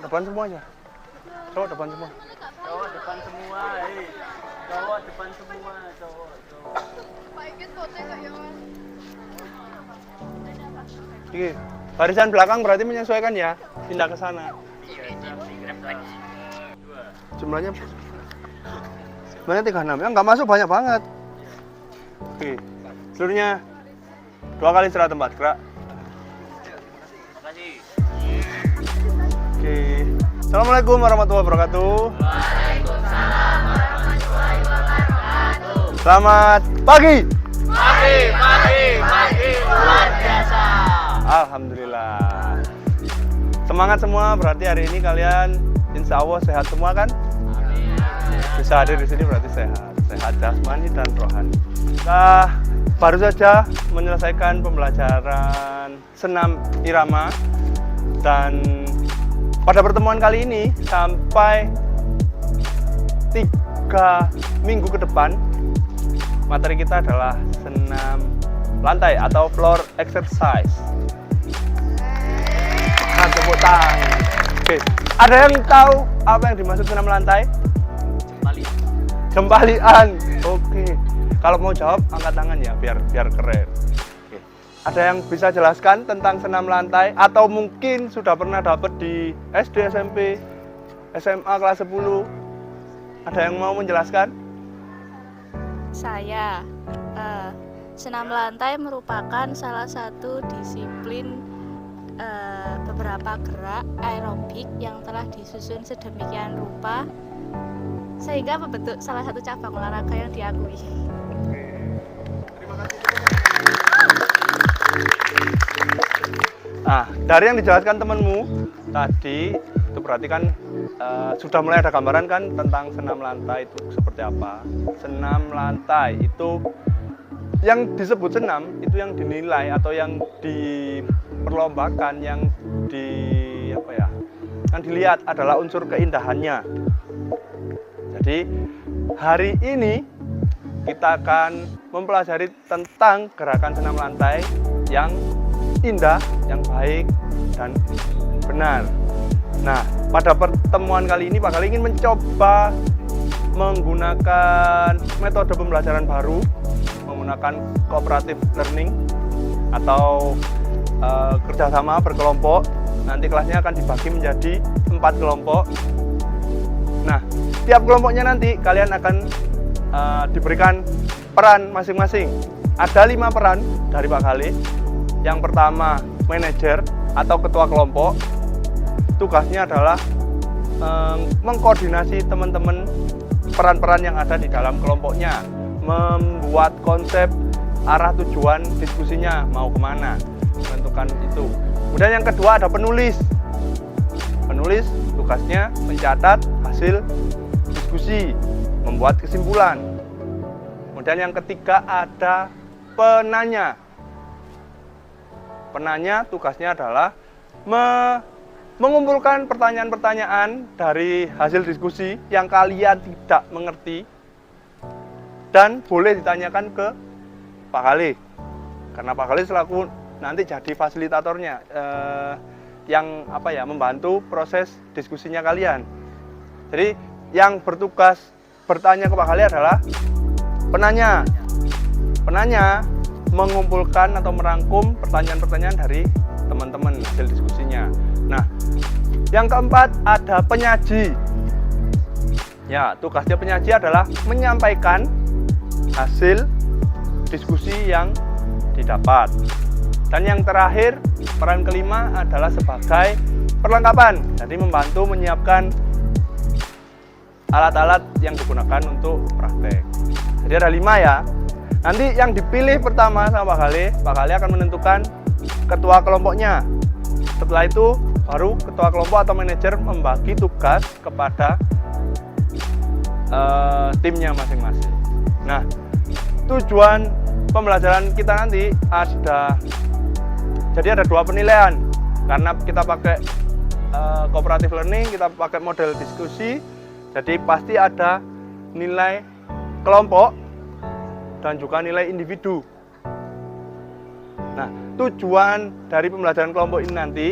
depan semuanya. Cowok depan semua. Cowok depan semua, cowok depan semua, cowok. Oke, barisan belakang berarti menyesuaikan ya, pindah ke sana. Jumlahnya sebenarnya 36, ya nggak masuk banyak banget. Oke, seluruhnya 2 kali istirahat tempat, gerak. Makasih. Oke, Assalamualaikum warahmatullahi wabarakatuh. Waalaikumsalam warahmatullahi wabarakatuh. Selamat pagi. Pagi, luar biasa. Alhamdulillah. Semangat semua, berarti hari ini kalian insya Allah sehat semua kan? Bisa hadir di sini berarti sehat jasmani dan rohani. Kita baru saja menyelesaikan pembelajaran senam irama dan pada pertemuan kali ini sampai 3 minggu ke depan materi kita adalah senam lantai atau floor exercise. Nah, tepuk tangan. Oke, ada yang tahu apa yang dimaksud senam lantai? Jempalian. Oke. Kalau mau jawab angkat tangan ya biar keren. Oke. Ada yang bisa jelaskan tentang senam lantai atau mungkin sudah pernah dapat di SD, SMP, SMA kelas 10? Ada yang mau menjelaskan? Saya, senam lantai merupakan salah satu disiplin beberapa gerak aerobik yang telah disusun sedemikian rupa sehingga membentuk salah satu cabang olahraga yang diakui. Nah, dari yang dijelaskan temanmu tadi itu berarti kan sudah mulai ada gambaran kan tentang senam lantai itu seperti apa. Senam lantai itu yang disebut senam itu yang dinilai atau yang diperlombakan, yang yang dilihat adalah unsur keindahannya. Jadi hari ini kita akan mempelajari tentang gerakan senam lantai yang indah, yang baik dan benar. Nah, pada pertemuan kali ini Pak Gali ingin mencoba menggunakan metode pembelajaran baru, menggunakan cooperative learning atau kerjasama berkelompok. Nanti kelasnya akan dibagi menjadi 4 kelompok. Nah, tiap kelompoknya nanti kalian akan diberikan peran masing-masing. Ada 5 peran dari Pak Gali. Yang pertama, manajer atau ketua kelompok. Tugasnya adalah mengkoordinasi teman-teman peran-peran yang ada di dalam kelompoknya, membuat konsep arah tujuan diskusinya mau kemana, menentukan itu. Kemudian yang kedua ada penulis. Penulis tugasnya mencatat hasil diskusi, membuat kesimpulan. Kemudian yang ketiga ada penanya. Penanya tugasnya adalah mengumpulkan pertanyaan-pertanyaan dari hasil diskusi yang kalian tidak mengerti dan boleh ditanyakan ke Pak Gali, karena Pak Gali selaku nanti jadi fasilitatornya yang membantu proses diskusinya kalian. Jadi yang bertugas bertanya ke Pak Gali adalah penanya. Penanya mengumpulkan atau merangkum pertanyaan-pertanyaan dari teman-teman hasil diskusinya. Nah, yang keempat ada penyaji. Ya, tugasnya penyaji adalah menyampaikan hasil diskusi yang didapat. Dan yang terakhir, peran kelima adalah sebagai perlengkapan. Jadi membantu menyiapkan alat-alat yang digunakan untuk praktek. Jadi ada 5 ya. Nanti yang dipilih pertama sama Pak Gali akan menentukan ketua kelompoknya. Setelah itu baru ketua kelompok atau manajer membagi tugas kepada timnya masing-masing. Nah, tujuan pembelajaran kita nanti ada 2 penilaian. Karena kita pakai cooperative learning, kita pakai model diskusi, jadi pasti ada nilai kelompok dan juga nilai individu. Nah, tujuan dari pembelajaran kelompok ini nanti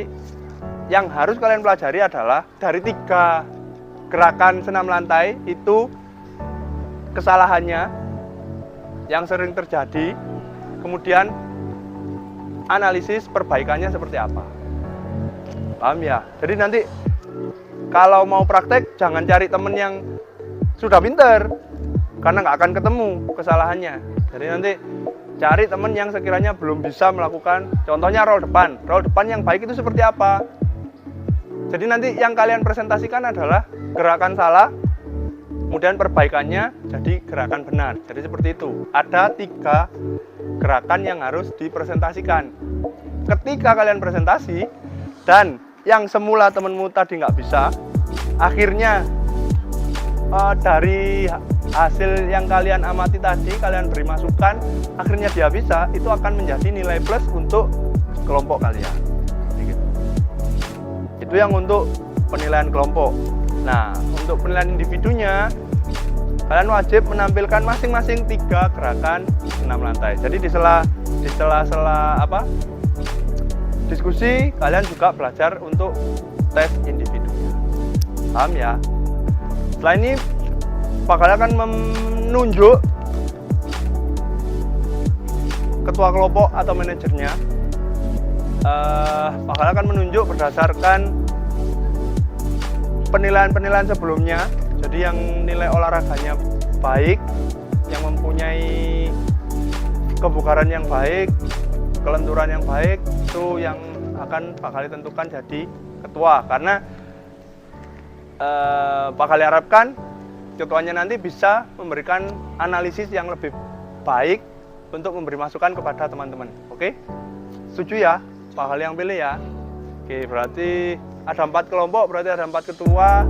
yang harus kalian pelajari adalah dari 3 gerakan senam lantai itu kesalahannya yang sering terjadi, kemudian analisis perbaikannya seperti apa. Paham ya? Jadi nanti kalau mau praktek jangan cari temen yang sudah pinter, karena nggak akan ketemu kesalahannya. Jadi nanti cari temen yang sekiranya belum bisa melakukan, contohnya roll depan. Roll depan yang baik itu seperti apa? Jadi nanti yang kalian presentasikan adalah gerakan salah, kemudian perbaikannya jadi gerakan benar. Jadi seperti itu. Ada 3 gerakan yang harus dipresentasikan. Ketika kalian presentasi dan yang semula temenmu tadi nggak bisa, akhirnya dari hasil yang kalian amati tadi, kalian beri masukan, akhirnya dia bisa, itu akan menjadi nilai plus untuk kelompok kalian. Gitu. Itu yang untuk penilaian kelompok. Nah, untuk penilaian individunya, kalian wajib menampilkan masing-masing 3 gerakan senam lantai. Jadi di sela-sela diskusi, kalian juga belajar untuk tes individunya. Paham ya? Setelah ini Pak Kali akan menunjuk ketua kelompok atau manajernya. Pak Kali akan menunjuk berdasarkan penilaian-penilaian sebelumnya. Jadi yang nilai olahraganya baik, yang mempunyai kebugaran yang baik, kelenturan yang baik, itu yang akan Pak Kali tentukan jadi ketua. Karena Pak Kali harapkan ketuanya nanti bisa memberikan analisis yang lebih baik untuk memberi masukan kepada teman-teman. Oke? Setuju ya? Pak Kali yang pilih ya? Oke, berarti ada 4 kelompok, berarti ada 4 ketua.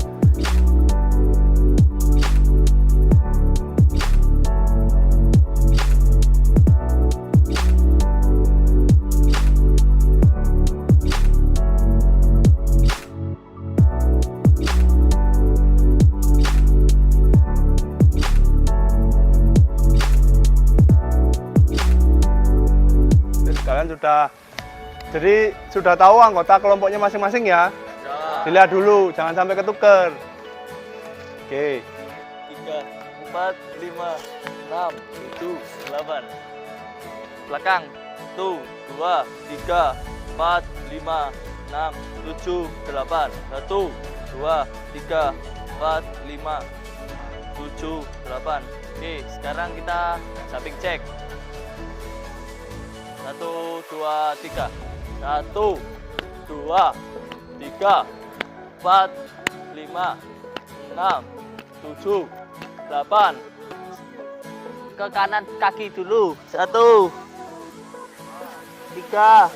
Sudah tahu anggota kelompoknya masing-masing ya? Dilihat dulu, jangan sampai ketuker. Oke. 3, 4, 5, 6, 7, 8. Belakang. 1, 2, 3, 4, 5, 6, 7, 8. 1, 2, 3, 4, 5, 7, 8. Oke, sekarang kita jumping cek. 1, 2, 3. 1, 2, 3, 4, 5, 6, 7, 8. Ke kanan kaki dulu. 1, 3,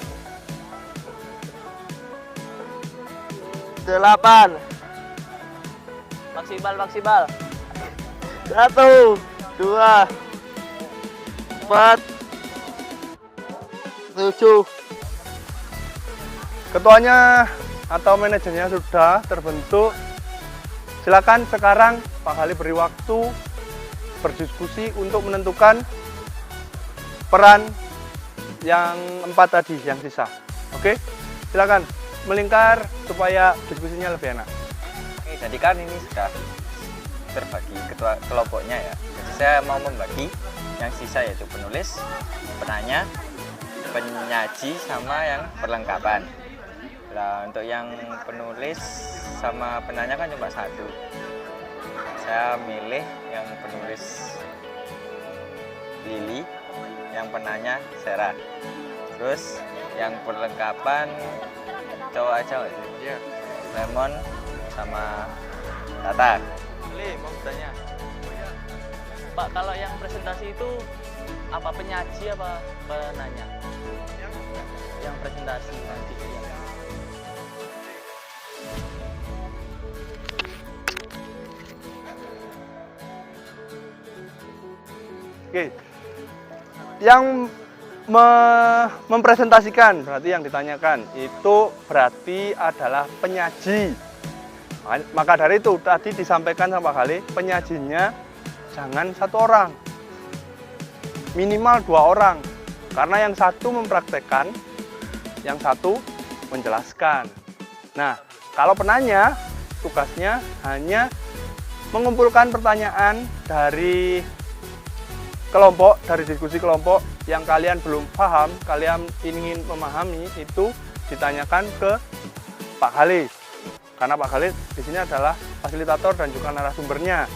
8. Maksimal. 1, 2, 4, 7. Ketuanya atau manajernya sudah terbentuk. Silakan sekarang Pak Kali beri waktu berdiskusi untuk menentukan peran yang 4 tadi yang sisa. Oke, silakan melingkar supaya diskusinya lebih enak. Oke, jadi kan ini sudah terbagi ketua kelompoknya ya. Jadi saya mau membagi yang sisa yaitu penulis, penanya, penyaji, sama yang perlengkapan. Nah, untuk yang penulis sama penanya kan cuma 1. Saya milih yang penulis Lili, yang penanya Sarah. Terus yang perlengkapan cowok aja nggak sih? Iya. Lemon sama Tata. Lili, mau bertanya. Pak, kalau yang presentasi itu apa penyaji apa penanya? Yang presentasi nanti. Oke, yang mempresentasikan berarti yang ditanyakan itu berarti adalah penyaji. Maka dari itu tadi disampaikan sama Kali, penyajinya jangan 1 orang, minimal 2 orang, karena yang 1 mempraktekkan, yang 1 menjelaskan. Nah, kalau penanya tugasnya hanya mengumpulkan pertanyaan dari kelompok, dari diskusi kelompok yang kalian belum paham, kalian ingin memahami, itu ditanyakan ke Pak Khalid. Karena Pak Khalid di sini adalah fasilitator dan juga narasumbernya.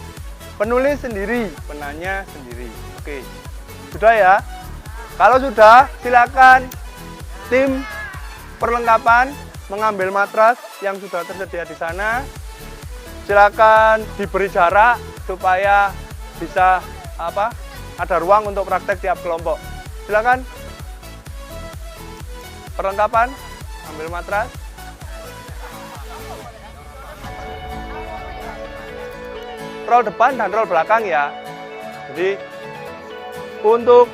Penulis sendiri, penanya sendiri. Oke, sudah ya? Kalau sudah, silakan tim perlengkapan mengambil matras yang sudah tersedia di sana. Silakan diberi jarak supaya bisa ada ruang untuk praktek tiap kelompok. Silakan perlengkapan, ambil matras. Roll depan dan roll belakang ya. Jadi untuk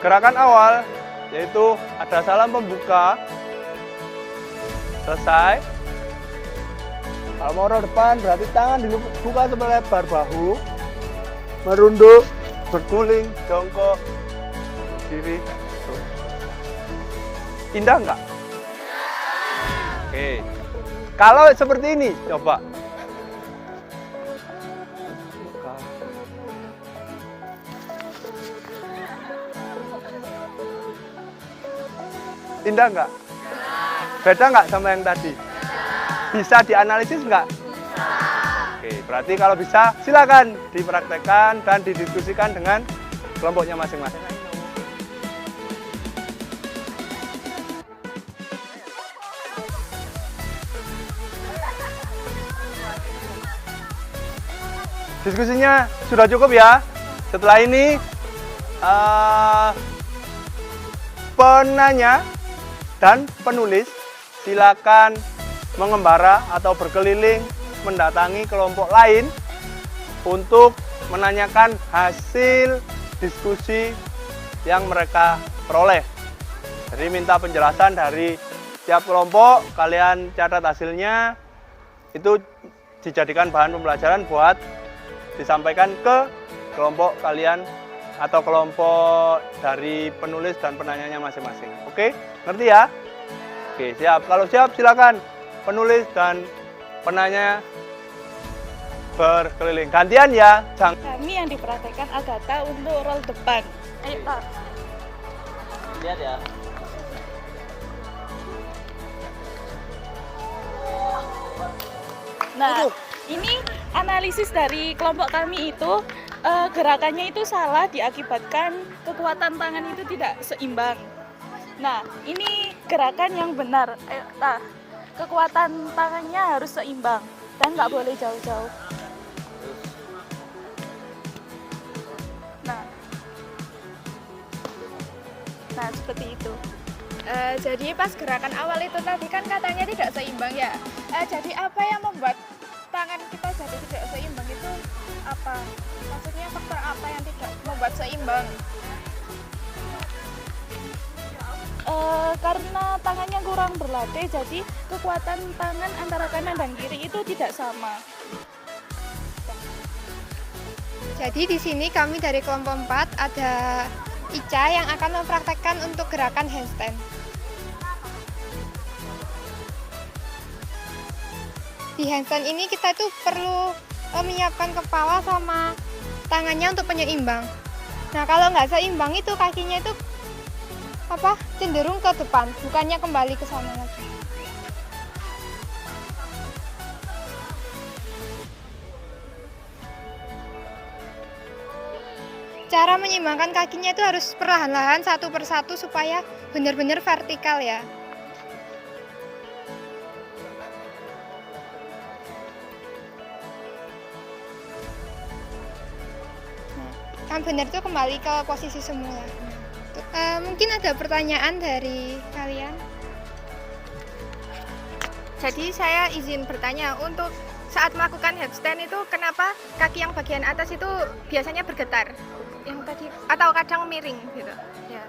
gerakan awal yaitu ada salam pembuka, selesai. Kalau mau roll depan berarti tangan dibuka selebar bahu, merunduk, berguling, jongkok, kiri. Indah enggak? Oke. Kalau seperti ini, coba. Indah enggak? Beda enggak sama yang tadi? Bisa dianalisis enggak? Oke, berarti kalau bisa silakan dipraktekkan dan didiskusikan dengan kelompoknya masing-masing. Diskusinya sudah cukup ya. Setelah ini penanya dan penulis silakan mengembara atau berkeliling mendatangi kelompok lain untuk menanyakan hasil diskusi yang mereka peroleh. Jadi minta penjelasan dari tiap kelompok, kalian catat hasilnya, itu dijadikan bahan pembelajaran buat disampaikan ke kelompok kalian atau kelompok dari penulis dan penanyanya masing-masing. Oke, ngerti ya? Oke, siap. Kalau siap silakan penulis dan penanya berkeliling. Gantian ya. Kami yang dipraktekkan Agatha untuk roll depan. Ayo, Pak. Lihat ya. Nah, ini analisis dari kelompok kami itu gerakannya itu salah diakibatkan kekuatan tangan itu tidak seimbang. Nah, ini gerakan yang benar. Kekuatan tangannya harus seimbang dan nggak boleh jauh-jauh. Nah, seperti itu. Jadi pas gerakan awal itu tadi kan katanya tidak seimbang ya. Jadi apa yang membuat tangan kita jadi tidak seimbang itu apa? Maksudnya faktor apa yang tidak membuat seimbang? Karena tangannya kurang berlatih, jadi kekuatan tangan antara kanan dan kiri itu tidak sama. Jadi di sini kami dari kelompok 4 ada Ica yang akan mempraktekkan untuk gerakan handstand. Di handstand ini kita itu perlu menyiapkan kepala sama tangannya untuk penyeimbang. Nah, kalau nggak seimbang itu kakinya itu cenderung ke depan, bukannya kembali ke sana lagi. Cara menyeimbangkan kakinya itu harus perlahan-lahan satu persatu supaya benar-benar vertikal ya. Kan benar tuh kembali ke posisi semula. Mungkin ada pertanyaan dari kalian? Jadi saya izin bertanya, untuk saat melakukan headstand itu kenapa kaki yang bagian atas itu biasanya bergetar? Yang tadi atau kadang miring gitu. Ya.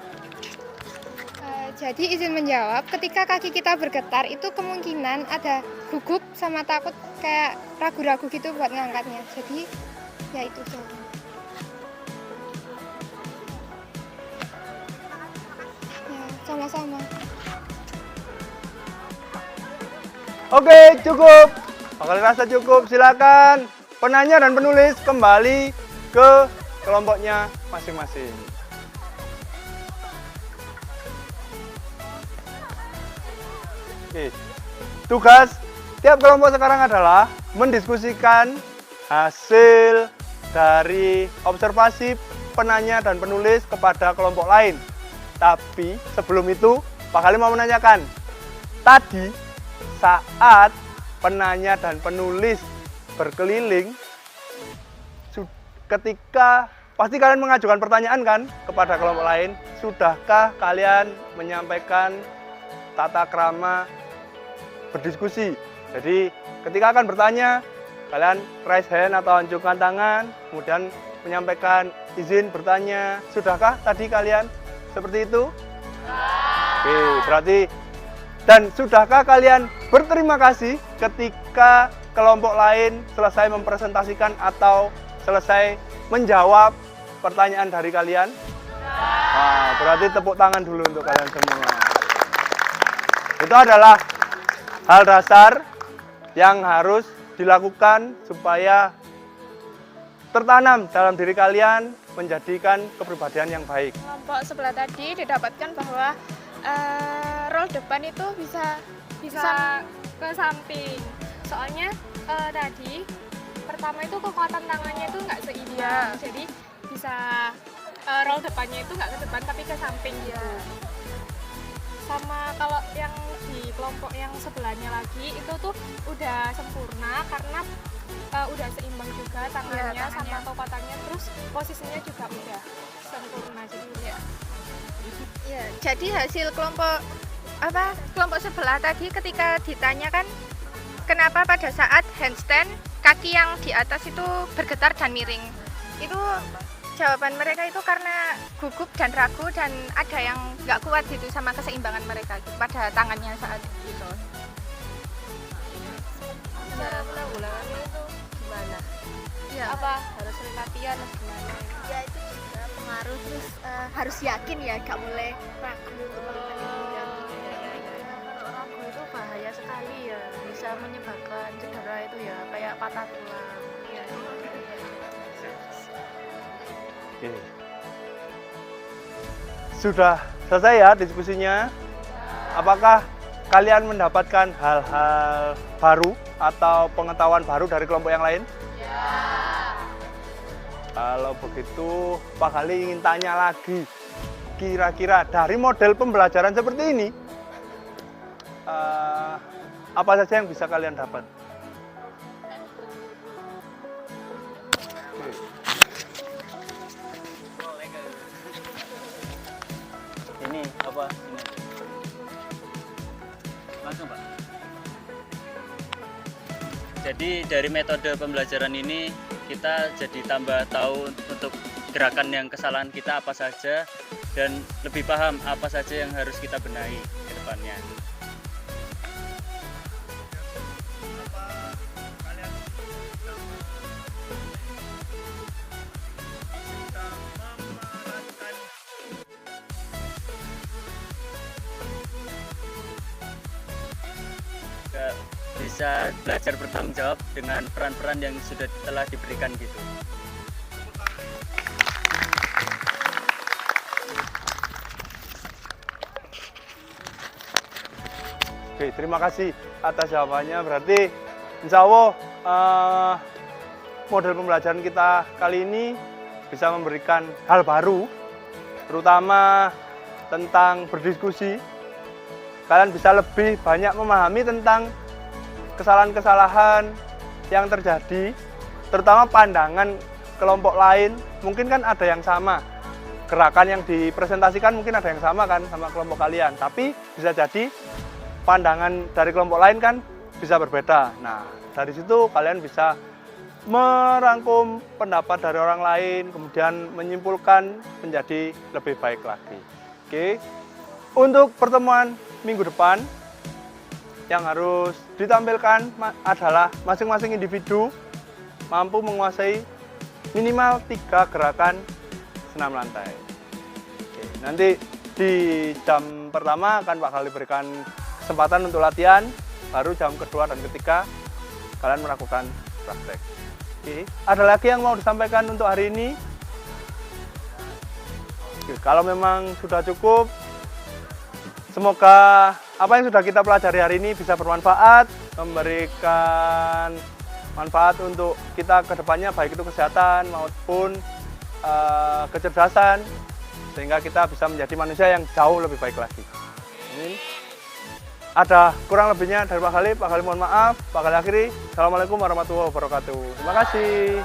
Jadi izin menjawab, ketika kaki kita bergetar itu kemungkinan ada gugup sama takut kayak ragu-ragu gitu buat ngangkatnya. Jadi ya itu jawabannya. Ya, sama-sama. Oke, cukup. Pak Khalil rasa cukup. Silakan penanya dan penulis kembali ke kelompoknya masing-masing. Oke. Tugas tiap kelompok sekarang adalah mendiskusikan hasil dari observasi penanya dan penulis kepada kelompok lain. Tapi sebelum itu, Pak Khalil mau menanyakan, tadi saat penanya dan penulis berkeliling, ketika pasti kalian mengajukan pertanyaan kan kepada kelompok lain, sudahkah kalian menyampaikan tata krama berdiskusi? Jadi ketika akan bertanya, kalian raise hand atau ancungkan tangan, kemudian menyampaikan izin bertanya. Sudahkah tadi kalian seperti itu? Oke, berarti dan sudahkah kalian berterima kasih ketika kelompok lain selesai mempresentasikan atau selesai menjawab pertanyaan dari kalian? Nah, berarti tepuk tangan dulu untuk kalian semua. Itu adalah hal dasar yang harus dilakukan supaya tertanam dalam diri kalian menjadikan kepribadian yang baik. Kelompok sebelah tadi didapatkan bahwa roll depan itu bisa ke samping. Soalnya tadi pertama itu kekuatan tangannya itu nggak seimbang, jadi bisa roll depannya itu nggak ke depan tapi ke samping gitu. Sama kalau yang di kelompok yang sebelahnya lagi itu tuh udah sempurna karena udah seimbang juga tangannya sama kekuatannya, terus posisinya juga udah sempurna jadi hasil kelompok sebelah tadi ketika ditanyakan kenapa pada saat handstand kaki yang di atas itu bergetar dan miring, itu jawaban mereka itu karena gugup dan ragu dan ada yang nggak kuat gitu sama keseimbangan mereka gitu, pada tangannya saat itu. Cara penanggulangannya itu gimana? Ya. Apa harus sering latihan atau gimana? Ya itu juga pengaruh, terus harus yakin ya, gak boleh ragu untuk melakukan Kalau ragu itu bahaya sekali ya, bisa menyebabkan cedera itu ya, kayak patah tulang. Oke. Sudah selesai ya diskusinya? Apakah kalian mendapatkan hal-hal baru atau pengetahuan baru dari kelompok yang lain? Kalau begitu, Pak Khalil ingin tanya lagi. Kira-kira dari model pembelajaran seperti ini, apa saja yang bisa kalian dapat? Ini apa? Ini. Langsung, Pak. Jadi dari metode pembelajaran ini kita jadi tambah tahu untuk gerakan yang kesalahan kita apa saja dan lebih paham apa saja yang harus kita benahi ke depannya. Bisa belajar bertanggung jawab dengan peran-peran yang sudah telah diberikan gitu. Oke, terima kasih atas jawabannya. Berarti insya Allah model pembelajaran kita kali ini bisa memberikan hal baru, terutama tentang berdiskusi. Kalian bisa lebih banyak memahami tentang kesalahan-kesalahan yang terjadi, terutama pandangan kelompok lain. Mungkin kan ada yang sama, gerakan yang dipresentasikan mungkin ada yang sama kan sama kelompok kalian, tapi bisa jadi pandangan dari kelompok lain kan bisa berbeda. Nah, dari situ kalian bisa merangkum pendapat dari orang lain, kemudian menyimpulkan menjadi lebih baik lagi. Oke, untuk pertemuan minggu depan yang harus ditampilkan adalah masing-masing individu mampu menguasai minimal 3 gerakan senam lantai. Oke, nanti di jam pertama akan Pak Khalil berikan kesempatan untuk latihan. baru jam kedua dan ketiga kalian melakukan praktek. Oke, ada lagi yang mau disampaikan untuk hari ini? Oke, kalau memang sudah cukup, semoga apa yang sudah kita pelajari hari ini bisa bermanfaat, memberikan manfaat untuk kita ke depannya, baik itu kesehatan maupun kecerdasan, sehingga kita bisa menjadi manusia yang jauh lebih baik lagi. Amin. Ada kurang lebihnya dari Pak Khalid mohon maaf. Pak Khalid akhiri. Assalamualaikum warahmatullahi wabarakatuh. Terima kasih.